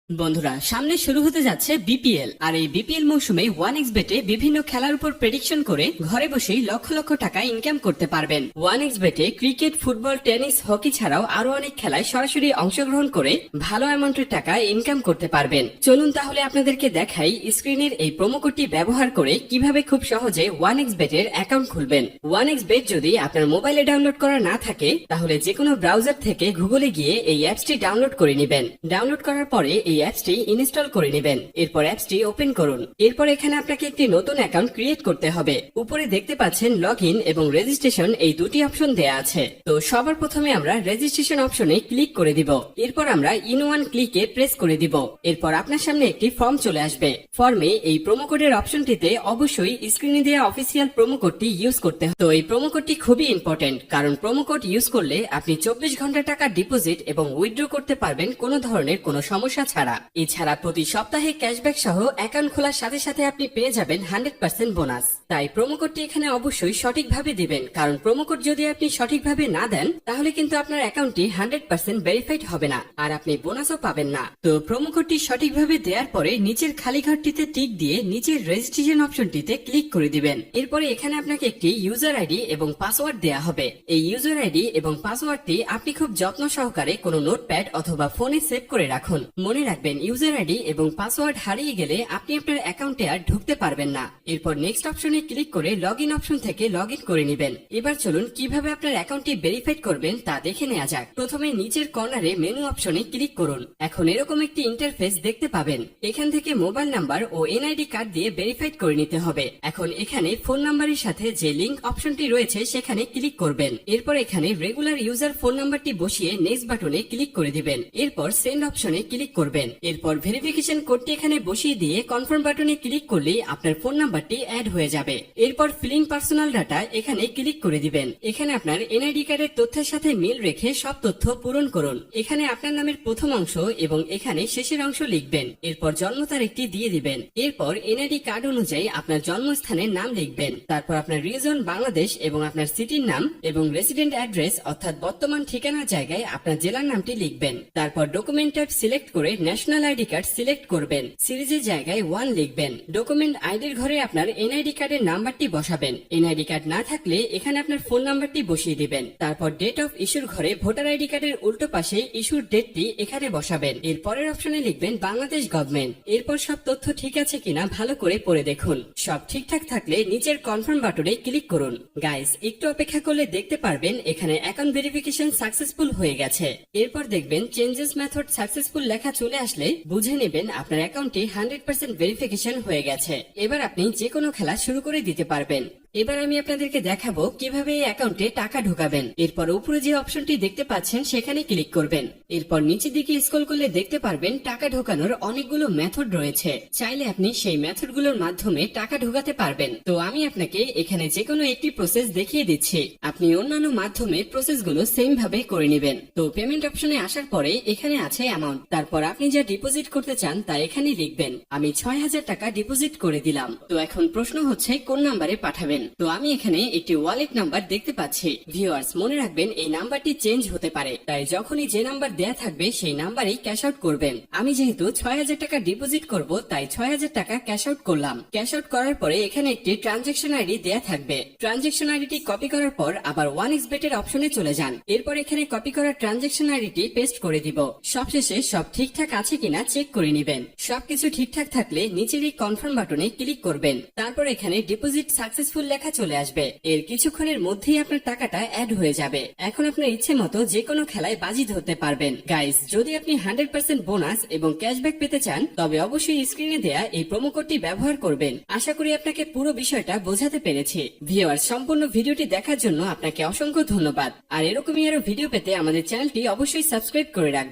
বন্ধুরা, সামনে শুরু হতে যাচ্ছে বিপিএল। আর এই বিপিএল মৌসুমে 1xBet-এ বিভিন্ন খেলার উপর প্রেডিকশন করে ঘরে বসেই লক্ষ লক্ষ টাকা ইনকাম করতে পারবেন। 1xBet-এ ক্রিকেট, ফুটবল, টেনিস, হকি ছাড়াও আরো অনেক খেলায় সরাসরি অংশগ্রহণ করে ভালো অ্যামাউন্টের টাকা ইনকাম করতে পারবেন। চলুন তাহলে আপনাদেরকে দেখাই স্ক্রিনের এই প্রোমো কোডটি ব্যবহার করে কিভাবে খুব সহজে 1xBet-এর অ্যাকাউন্ট খুলবেন। 1xBet যদি আপনার মোবাইলে ডাউনলোড করা না থাকে তাহলে যে কোনো ব্রাউজার থেকে গুগলে গিয়ে এই অ্যাপসটি ডাউনলোড করে নেবেন। ডাউনলোড করার পরে এই অ্যাপসটি ইনস্টল করে নেবেন। এরপর অ্যাপসটি ওপেন করুন। এরপর এখানে আপনাকে একটি নতুন অ্যাকাউন্ট ক্রিয়েট করতে হবে। উপরে দেখতে পাচ্ছেন লগইন এবং রেজিস্ট্রেশন এই দুটি অপশন দেয়া আছে। তো সবার প্রথমে আমরা রেজিস্ট্রেশন অপশনে ক্লিক করে দিব। এরপর আমরা ইন ওয়ান ক্লিকে প্রেস করে দিব। এরপর আপনার সামনে একটি ফর্ম চলে আসবে। ফর্মে এই প্রোমো কোডের অপশনটিতে অবশ্যই স্ক্রিনে দেওয়া অফিসিয়াল প্রোমো কোডটি ইউজ করতে হবে। তো এই প্রোমো কোডটি খুবই ইম্পর্টেন্ট, কারণ প্রোমো কোড ইউজ করলে আপনি 24 ঘন্টা টাকা ডিপোজিট এবং উইথড্র করতে পারবেন কোনো ধরনের কোনো সমস্যা ছাড়া। এছাড়া প্রতি সপ্তাহে ক্যাশব্যাক সহ অ্যাকাউন্ট খোলার সাথে সাথে আপনি পেয়ে যাবেন 100% বোনাস। তাই প্রোমো কোডটি এখানে অবশ্যই সঠিকভাবে দিবেন, কারণ প্রোমো কোড যদি আপনি সঠিকভাবে না দেন তাহলে কিন্তু আপনার অ্যাকাউন্টটি 100% ভেরিফাইড হবে না আর আপনি বোনাসও পাবেন না। তো প্রোমো কোডটি সঠিকভাবে দেওয়ার পরে নিচের খালি ঘরটিতে টিক দিয়ে নিচের রেজিস্ট্রেশন অপশনটিতে ক্লিক করে দিবেন। এরপরে এখানে আপনাকে একটি ইউজার আইডি এবং পাসওয়ার্ড দেয়া হবে। এই ইউজার আইডি এবং পাসওয়ার্ডটি আপনি খুব যত্ন সহকারে কোনো নোটপ্যাড অথবা ফোনে সেভ করে রাখুন। মনে রাখবেন, ইউজার আইডি এবং পাসওয়ার্ড হারিয়ে গেলে আপনি আপনার অ্যাকাউন্টে আর ঢুকতে পারবেন না। এরপর নেক্সট অপশনে ক্লিক করে লগইন অপশন থেকে লগইন করে নেবেন। এবার চলুন কিভাবে আপনার অ্যাকাউন্টটি ভেরিফাইড করবেন তা দেখে নেওয়া যাক। প্রথমে নিচের কর্নারে মেনু অপশনে ক্লিক করুন। এখন এরকম একটি ইন্টারফেস দেখতে পাবেন। এখান থেকে মোবাইল নাম্বার ও এনআইডি কার্ড দিয়ে ভেরিফাইড করে নিতে হবে। এখন এখানে ফোন নাম্বারের সাথে যে লিংক অপশনটি রয়েছে সেখানে ক্লিক করবেন। এরপর এখানে রেগুলার ইউজার ফোন নাম্বারটি বসিয়ে নেক্সট বাটনে ক্লিক করে দিবেন। এরপর সেন্ড অপশনে ক্লিক করবেন। এরপর ভেরিফিকেশন কোডটি এখানে বসিয়ে দিয়ে কনফার্ম বাটনে ক্লিক করলেই আপনার ফোন নাম্বারটি অ্যাড হয়ে যাবে। এরপর ফিলিং পার্সোনাল ডাটা এখানে ক্লিক করে দিবেন। এখানে আপনার এনআইডি কার্ডের তথ্যের সাথে মিল রেখে সব তথ্য পূরণ করুন। এখানে আপনার নামের প্রথম অংশ এবং এখানে শেষের অংশ লিখবেন। এরপর জন্ম তারিখটি দিয়ে দিবেন। এরপর এনআইডি কার্ড অনুযায়ী আপনার জন্মস্থানের নাম লিখবেন। তারপর আপনার রিজন বাংলাদেশ এবং আপনার সিটির নাম এবং রেসিডেন্ট অ্যাড্রেস অর্থাৎ বর্তমান ঠিকানার জায়গায় আপনার জেলার নামটি লিখবেন। তারপর ডকুমেন্ট টাইপ সিলেক্ট করে ন্যাশনাল আইডি কার্ড সিলেক্ট করবেন। সিরিজের জায়গায় 1 লিখবেন। ডকুমেন্ট আইডির ঘরে আপনার এনআইডি কার্ডের নাম্বারটি বসাবেন। এনআইডি কার্ড না থাকলে এখানে আপনার ফোন নাম্বারটি বসিয়ে দিবেন। তারপর ডেট অফ ইস্যুর ঘরে ভোটার আইডি কার্ডের উল্টো পাশে ইস্যুর ডেটটি এখানে বসাবেন। এর পরের অপশনে লিখবেন বাংলাদেশ গভর্নমেন্ট। এরপর সব তথ্য ঠিক আছে কিনা ভালো করে পড়ে দেখুন। সব ঠিকঠাক থাকলে নিচের কনফার্ম বাটনে ক্লিক করুন। গাইস, একটু অপেক্ষা করলে দেখতে পারবেন এখানে অ্যাকাউন্ট ভেরিফিকেশন সাকসেসফুল হয়ে গেছে। এরপর দেখবেন চেঞ্জেস মেথড সাকসেসফুল লেখা চলে আসলে বুঝে নেবেন আপনার অ্যাকাউন্টটি 100% ভেরিফিকেশন হয়ে গেছে। এবার আপনি যে কোনো খেলা শুরু করে দিতে পারবেন। এবার আমি আপনাদেরকে দেখাবো কিভাবে এই অ্যাকাউন্টে টাকা ঢোকাবেন। এরপর উপরে যে অপশনটি দেখতে পাচ্ছেন সেখানে ক্লিক করবেন। এরপর নিচের দিকে স্ক্রল করলে দেখতে পারবেন টাকা ঢোকানোর অনেকগুলো মেথড রয়েছে। চাইলে আপনি সেই মেথডগুলোর মাধ্যমে টাকা ঢোকাতে পারবেন। তো আমি আপনাকে এখানে যে কোনো একটি প্রসেস দেখিয়ে দিচ্ছি। আপনি অন্যান্য মাধ্যমে প্রসেসগুলো সেম ভাবে করে নেবেন। তো পেমেন্ট অপশনে আসার পরে এখানে আছে অ্যামাউন্ট। তারপর আপনি যা ডিপোজিট করতে চান তা এখানে লিখবেন। আমি 6000 টাকা ডিপোজিট করে দিলাম। তো এখন প্রশ্ন হচ্ছে কোন নাম্বারে পাঠাবেন। তো আমি এখানে একটি ওয়ালেট নাম্বার দেখতে পাচ্ছি। ভিউয়ার্স, মনে রাখবেন এই নাম্বারটি চেঞ্জ হতে পারে, তাই যখনই যে নাম্বার দেয়া থাকবে সেই নাম্বারেই ক্যাশ আউট করবেন। আমি যেহেতু 6000 টাকা ডিপোজিট করব তাই 6000 টাকা ক্যাশ আউট করলাম। ক্যাশ আউট করার পরে এখানে একটি ট্রানজেকশন আইডি দেয়া থাকবে। ট্রানজেকশন আইডিটি কপি করার পর আবার 1xBet এর অপশনে চলে যান। এরপর এখানে কপি করা ট্রানজেকশন আইডিটি পেস্ট করে দিব। সবশেষে সব ঠিকঠাক আছে কিনা চেক করে নেবেন। সবকিছু ঠিকঠাক থাকলে নিচের এই কনফার্ম বাটনে ক্লিক করবেন। তারপর এখানে ডিপোজিট সাকসেসফুল লেখা চলে আসবে। এর কিছুক্ষণের মধ্যেই আপনার টাকাটা অ্যাড হয়ে যাবে। এখন আপনার ইচ্ছে মতো যে কোনো খেলায় বাজি ধরতে পারবেন। গাইস, যদি আপনি 100% বোনাস এবং ক্যাশব্যাক পেতে চান তবে অবশ্যই স্ক্রিনে দেয়া এই প্রোমো কোডটি ব্যবহার করবেন। আশা করি আপনাকে পুরো বিষয়টা বোঝাতে পেরেছি। ভিউয়ার্স, সম্পূর্ণ ভিডিওটি দেখার জন্য আপনাকে অসংখ্য ধন্যবাদ। আর এরকমই আরো ভিডিও পেতে আমাদের চ্যানেলটি অবশ্যই সাবস্ক্রাইব করে রাখবেন।